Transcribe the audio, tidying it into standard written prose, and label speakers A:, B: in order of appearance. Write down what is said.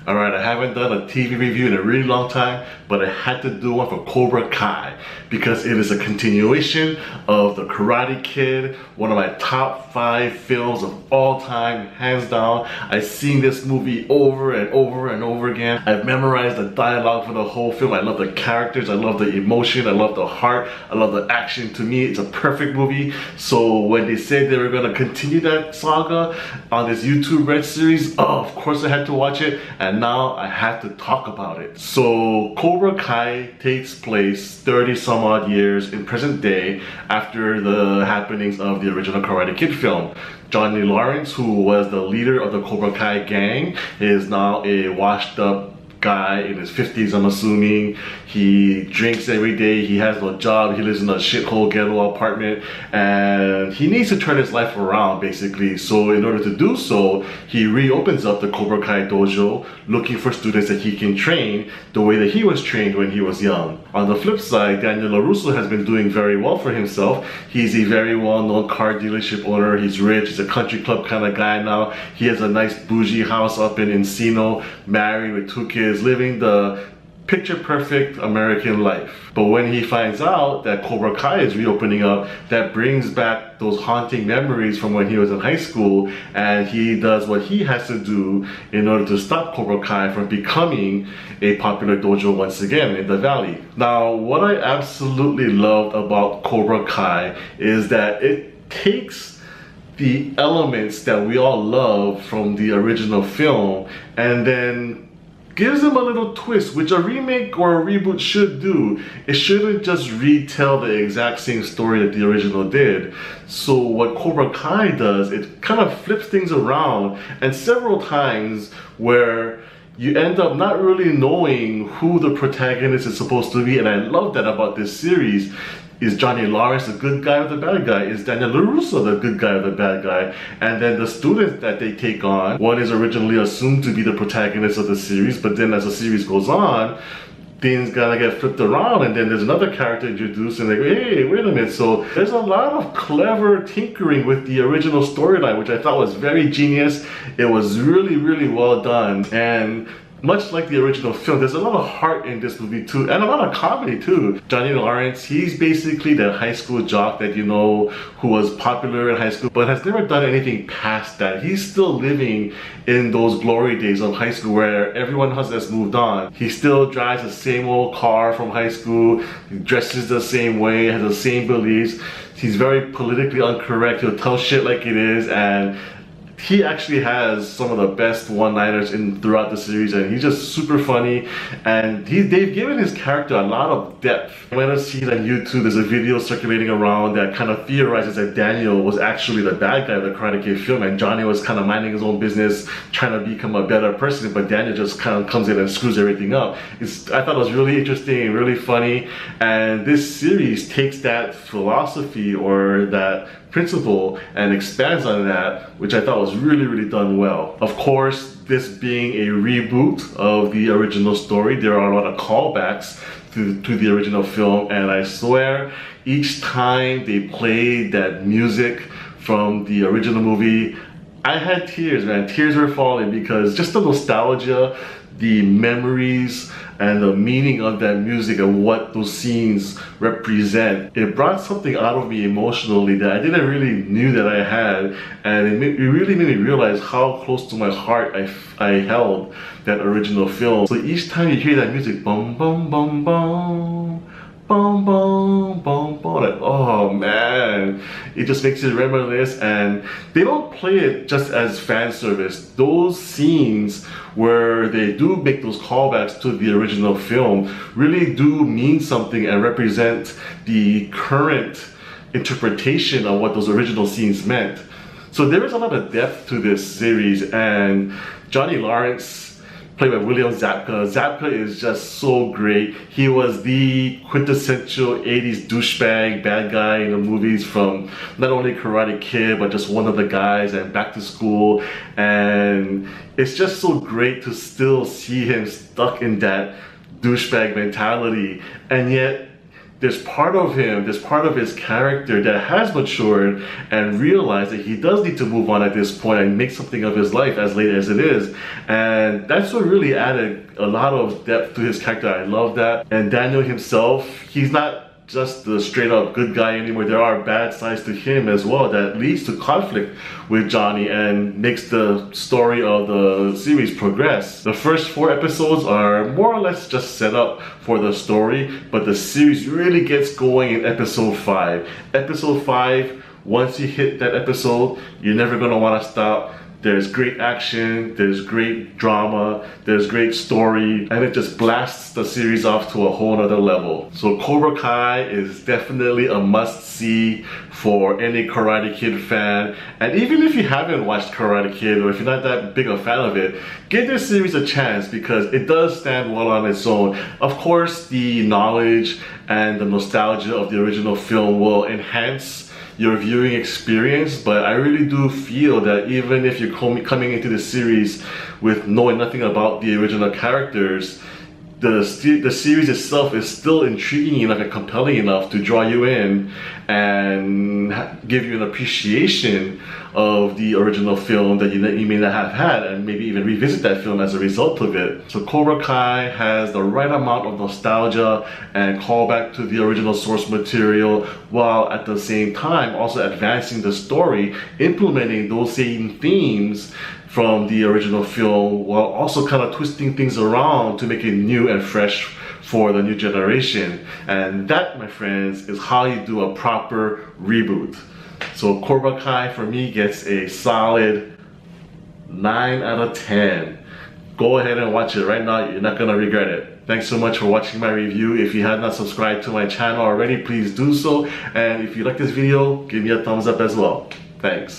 A: Alright, I haven't done a TV review in a really long time, but I had to do one for Cobra Kai because it is a continuation of The Karate Kid, one of my top 5 films of all time, hands down. I've seen this movie over and over and over again. I've memorized the dialogue for the whole film. I love the characters, I love the emotion, I love the heart, I love the action. To me, it's a perfect movie. So when they said they were going to continue that saga on this YouTube Red series, of course I had to watch it, and now I have to talk about it. So Cobra Kai takes place 30 some odd years in present day after the happenings of the original Karate Kid film. Johnny Lawrence, who was the leader of the Cobra Kai gang, is now a washed up guy in his 50s, I'm assuming. He drinks every day, he has no job, he lives in a shithole ghetto apartment, and he needs to turn his life around basically. So in order to do so, he reopens up the Cobra Kai dojo looking for students that he can train the way that he was trained when he was young. On the flip side, Daniel LaRusso has been doing very well for himself. He's a very well-known car dealership owner, he's rich, he's a country club kind of guy now. He has a nice bougie house up in Encino, married with 2 kids, living the picture perfect American life. But when he finds out that Cobra Kai is reopening up, that brings back those haunting memories from when he was in high school, and he does what he has to do in order to stop Cobra Kai from becoming a popular dojo once again in the valley. Now, what I absolutely loved about Cobra Kai is that it takes the elements that we all love from the original film and then gives them a little twist, which a remake or a reboot should do. It shouldn't just retell the exact same story that the original did. So what Cobra Kai does, it kind of flips things around, and several times where you end up not really knowing who the protagonist is supposed to be. And I love that about this series. Is Johnny Lawrence the good guy or the bad guy? Is Daniel LaRusso the good guy or the bad guy? And then the students that they take on, one is originally assumed to be the protagonist of the series, but then as the series goes on, things gotta get flipped around, and then there's another character introduced and they go, hey, wait a minute. So there's a lot of clever tinkering with the original storyline, which I thought was very genius. It was really, really well done. And much like the original film, there's a lot of heart in this movie too, and a lot of comedy too. Johnny Lawrence, he's basically that high school jock that you know who was popular in high school but has never done anything past that. He's still living in those glory days of high school where everyone has moved on. He still drives the same old car from high school, he dresses the same way, has the same beliefs. He's very politically incorrect, he'll tell shit like it is, and he actually has some of the best one-liners throughout the series, and he's just super funny, and they've given his character a lot of depth. When I see it on YouTube, there's a video circulating around that kind of theorizes that Daniel was actually the bad guy of the Karate Kid film, and Johnny was kind of minding his own business, trying to become a better person, but Daniel just kind of comes in and screws everything up. I thought it was really interesting, really funny, and this series takes that philosophy or that principle and expands on that, which I thought was really, really done well. Of course, this being a reboot of the original story, there are a lot of callbacks to the original film, and I swear each time they played that music from the original movie, I had tears, man. Tears were falling because just the nostalgia, the memories, and the meaning of that music and what those scenes represent. It brought something out of me emotionally that I didn't really knew that I had, and it really made me realize how close to my heart I held that original film. So each time you hear that music, bum bum bum bum, bum bum bum bum, like, oh man, it just makes you reminisce. And they don't play it just as fan service. Those scenes where they do make those callbacks to the original film really do mean something and represent the current interpretation of what those original scenes meant. So there is a lot of depth to this series, and Johnny Lawrence, played by William Zabka. Zabka is just so great. He was the quintessential 80s douchebag bad guy in the movies from not only Karate Kid, but just one of the guys and Back to School. And it's just so great to still see him stuck in that douchebag mentality. And yet, there's part of him, there's part of his character that has matured and realized that he does need to move on at this point and make something of his life, as late as it is. And that's what really added a lot of depth to his character. I love that. And Daniel himself, he's not just the straight up good guy anymore. There are bad sides to him as well that leads to conflict with Johnny and makes the story of the series progress. The first 4 episodes are more or less just set up for the story, but the series really gets going in episode 5. Episode 5, once you hit that episode, you're never gonna wanna stop. There's great action, there's great drama, there's great story, and it just blasts the series off to a whole nother level. So Cobra Kai is definitely a must-see for any Karate Kid fan. And even if you haven't watched Karate Kid, or if you're not that big a fan of it, give this series a chance because it does stand well on its own. Of course, the knowledge and the nostalgia of the original film will enhance your viewing experience, but I really do feel that even if you're coming into the series with knowing nothing about the original characters, the series itself is still intriguing enough and compelling enough to draw you in and give you an appreciation of the original film that you may not have had, and maybe even revisit that film as a result of it. So Cobra Kai has the right amount of nostalgia and callback to the original source material, while at the same time also advancing the story, implementing those same themes from the original film, while also kind of twisting things around to make it new and fresh for the new generation. And that, my friends, is how you do a proper reboot. So Cobra Kai for me gets a solid 9 out of 10. Go ahead and watch it right now, you're not gonna regret it. Thanks so much for watching my review. If you have not subscribed to my channel already, please do so. And if you like this video, give me a thumbs up as well. Thanks.